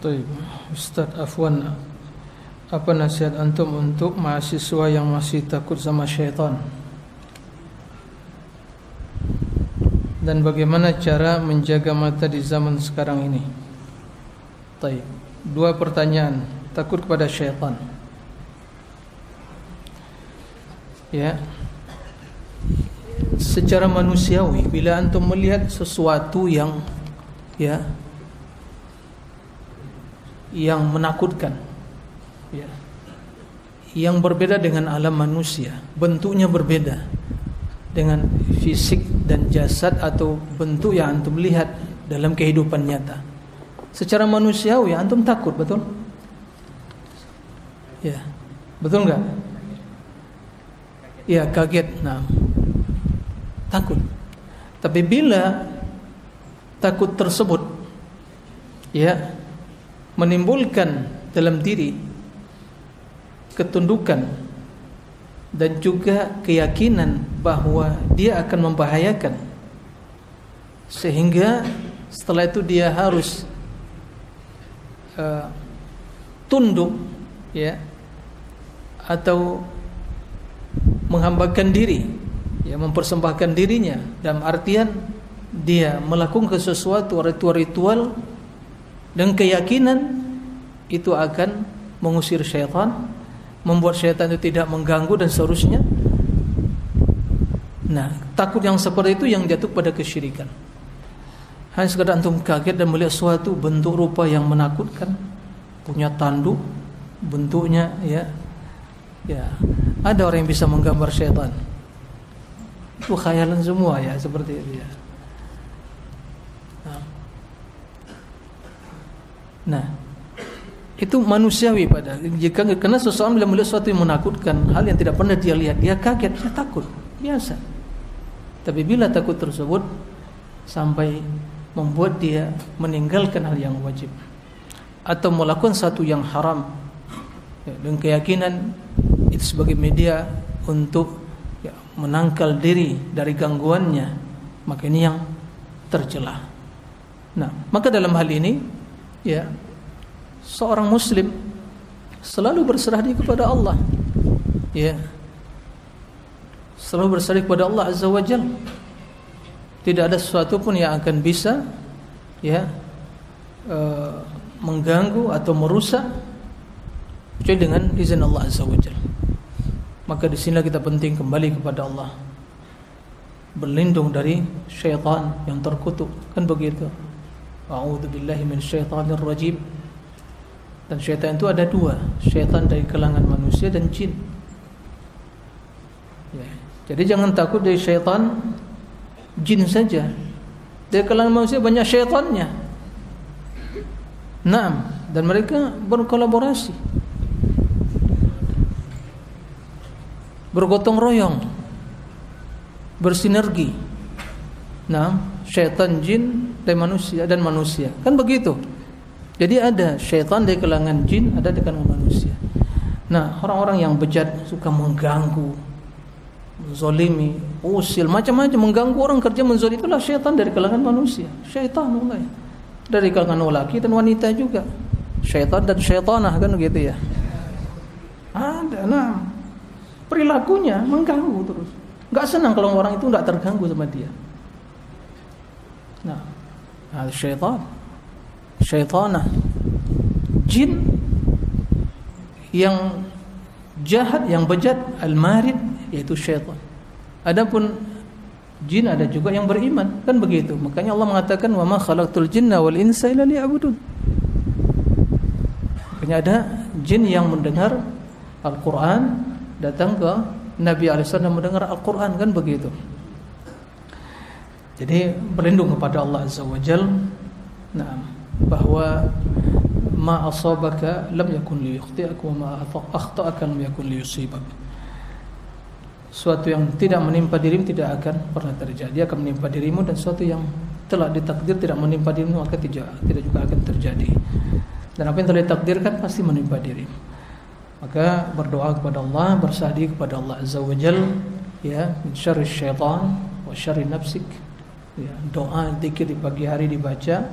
Baik, Ustaz Afwan, apa nasihat antum untuk mahasiswa yang masih takut sama syaitan? Dan bagaimana cara menjaga mata di zaman sekarang ini? Baik, dua pertanyaan. Takut kepada syaitan. Ya. Secara manusiawi, bila antum melihat sesuatu yang menakutkan, yang berbeda dengan alam manusia, bentuknya berbeda dengan fisik dan jasad atau bentuk yang antum lihat dalam kehidupan nyata. Secara manusiawi antum takut, betul? Ya, betul enggak? Ya, kaget, nah, takut. Tapi bila takut tersebut menimbulkan dalam diri ketundukan dan juga keyakinan bahwa dia akan membahayakan, sehingga setelah itu dia harus tunduk, atau menghambakan diri, mempersembahkan dirinya, dalam artian dia melakukan sesuatu ritual dan keyakinan itu akan mengusir syaitan, membuat syaitan itu tidak mengganggu dan seterusnya. Nah, takut yang seperti itu yang jatuh pada kesyirikan. Hanya sekadar antum kaget dan melihat suatu bentuk rupa yang menakutkan, punya tanduk, bentuknya ada orang yang bisa menggambar syaitan. Itu khayalan semua seperti itu ya. Nah, itu manusiawi pada karena seseorang bila melihat sesuatu yang menakutkan, hal yang tidak pernah dia lihat, dia kaget, dia takut, biasa. Tapi bila takut tersebut sampai membuat dia meninggalkan hal yang wajib atau melakukan sesuatu yang haram, dengan keyakinan itu sebagai media untuk menangkal diri dari gangguannya, maka ini yang tercela. Nah, maka dalam hal ini seorang muslim selalu berserah diri kepada Allah, selalu berserah diri kepada Allah Azza wa Jalla. Tidak ada sesuatu pun yang akan bisa mengganggu atau merusak kecuali dengan izin Allah Azza wa Jalla. Maka di sini kita penting kembali kepada Allah, berlindung dari syaitan yang terkutuk, kan begitu. A'udzubillahi minasyaitonir rajim. Dan syaitan itu ada dua, syaitan dari kalangan manusia dan jin. Jadi jangan takut dari syaitan jin saja. Dari kalangan manusia banyak syaitannya. Naam, dan mereka berkolaborasi, bergotong royong, bersinergi. Naam, syaitan jin dari manusia dan manusia, kan begitu. Jadi ada syaitan dari kalangan jin, ada dari kalangan manusia. Nah, orang-orang yang bejat suka mengganggu, menzalimi, usil, macam-macam, mengganggu orang kerja menzalimi, itulah syaitan dari kalangan manusia. Syaitan mulai dari kalangan lelaki dan wanita juga. Syaitan dan syaitanah, kan begitu ya. Ada, nah, perilakunya mengganggu terus. Enggak senang kalau orang itu enggak terganggu sama dia. Nah, syaitan, syaitanah, jin yang jahat, yang bejat, al-marid, yaitu syaitan. Adapun jin ada juga yang beriman, kan begitu. Makanya Allah mengatakan wa ma khalaqtul jinna wal insa illa liya'budun. Makanya ada jin yang mendengar Al-Qur'an, datang ke Nabi SAW mendengar Al-Qur'an, kan begitu. Jadi berlindung kepada Allah Azza wa Jalla, bahwa ma asabaka lam yakun liyukhti'aka wa ma akhta'aka lam yakun liyusibak. Suatu yang tidak menimpa dirimu tidak akan pernah terjadi, dia akan menimpa dirimu, dan suatu yang telah ditakdir tidak menimpa dirimu maka tidak juga akan terjadi. Dan apa yang telah ditakdirkan pasti menimpa dirimu. Maka berdoa kepada Allah, berserah diri kepada Allah Azza wa Jalla, min syarri syaitan wa syarri nafsik. Doa zikir di pagi hari dibaca,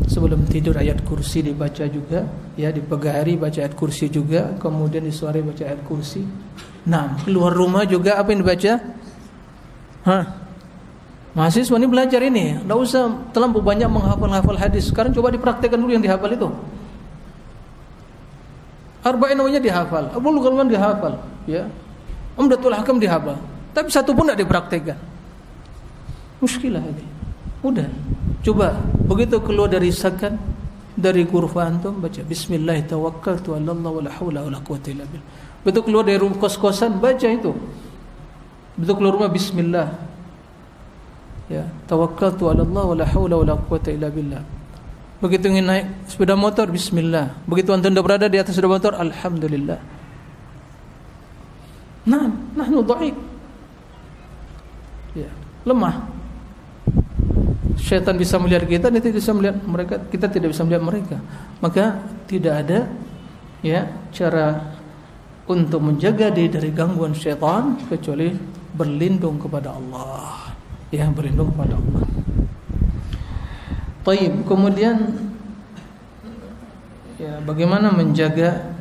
Sebelum tidur ayat kursi dibaca juga, ya di pagi hari baca ayat kursi juga, kemudian di sore baca ayat kursi. Nah, keluar rumah juga apa yang dibaca? Mahasiswa ini belajar ini, enggak usah terlalu banyak menghafal hadis. Sekarang coba dipraktekkan dulu yang dihafal itu. Arba'in Nawawiyah dihafal, Bulughul Maram dihafal, ya. Umdatul Ahkam dihafal, tapi satu pun tidak dipraktekkan. Muskilah ini. Udah. Coba begitu keluar dari sakan, dari kurva antum baca bismillah tawakkaltu 'ala Allah wala haula wala quwwata illa billah. Begitu keluar dari rumah kos-kosan baca itu. Begitu keluar rumah bismillah. Ya, tawakkaltu 'ala Allah wala haula wala quwwata illa billah. Begitu ingin naik sepeda motor bismillah. Begitu antum sudah berada di atas sepeda motor alhamdulillah. Nah, nahnu dhaif. Ya, lemah. Syaitan bisa melihat kita, dia tidak bisa melihat mereka, kita tidak bisa melihat mereka. Maka tidak ada ya cara untuk menjaga diri dari gangguan syaitan kecuali berlindung kepada Allah. Ya, berlindung kepada Allah. Baik, kemudian ya bagaimana menjaga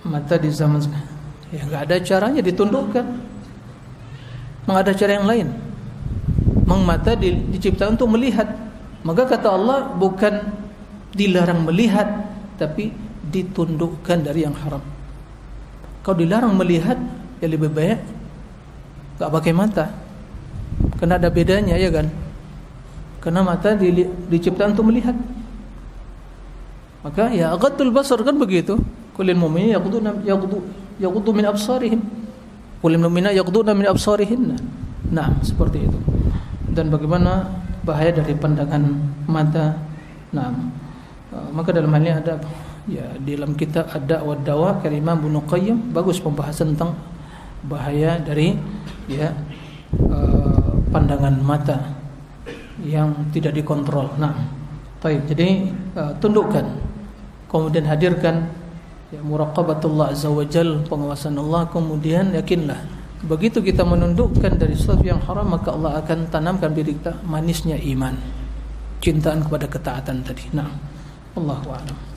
mata di zaman sekarang? Ya enggak ada caranya, ditundukkan. Enggak ada cara yang lain. Mata diciptakan untuk melihat. Maka kata Allah bukan dilarang melihat, tapi ditundukkan dari yang haram. Kalau dilarang melihat, ya lebih baik enggak pakai mata. Karena ada bedanya, ya kan? Karena mata diciptakan untuk melihat. Maka ya aghaddul basar kan begitu. Qulil mu'minina yaghuddu min absarihim. Qulil mu'minina yaghudduna min absarihinna. Nah, seperti itu. Dan bagaimana bahaya dari pandangan mata. Nah, maka dalam hal ini ada ya di dalam kitab Ad-Da' wad Dawa karya Imam Ibnu Qayyim bagus pembahasan tentang bahaya dari ya pandangan mata yang tidak dikontrol. Nah, baik. Jadi tundukkan, kemudian hadirkan ya muraqabatullah azza wajal, pengawasan Allah, kemudian yakinlah begitu kita menundukkan dari sesuatu yang haram, maka Allah akan tanamkan diri kita manisnya iman, cintaan kepada ketaatan tadi. Nah, Allahu a'lam.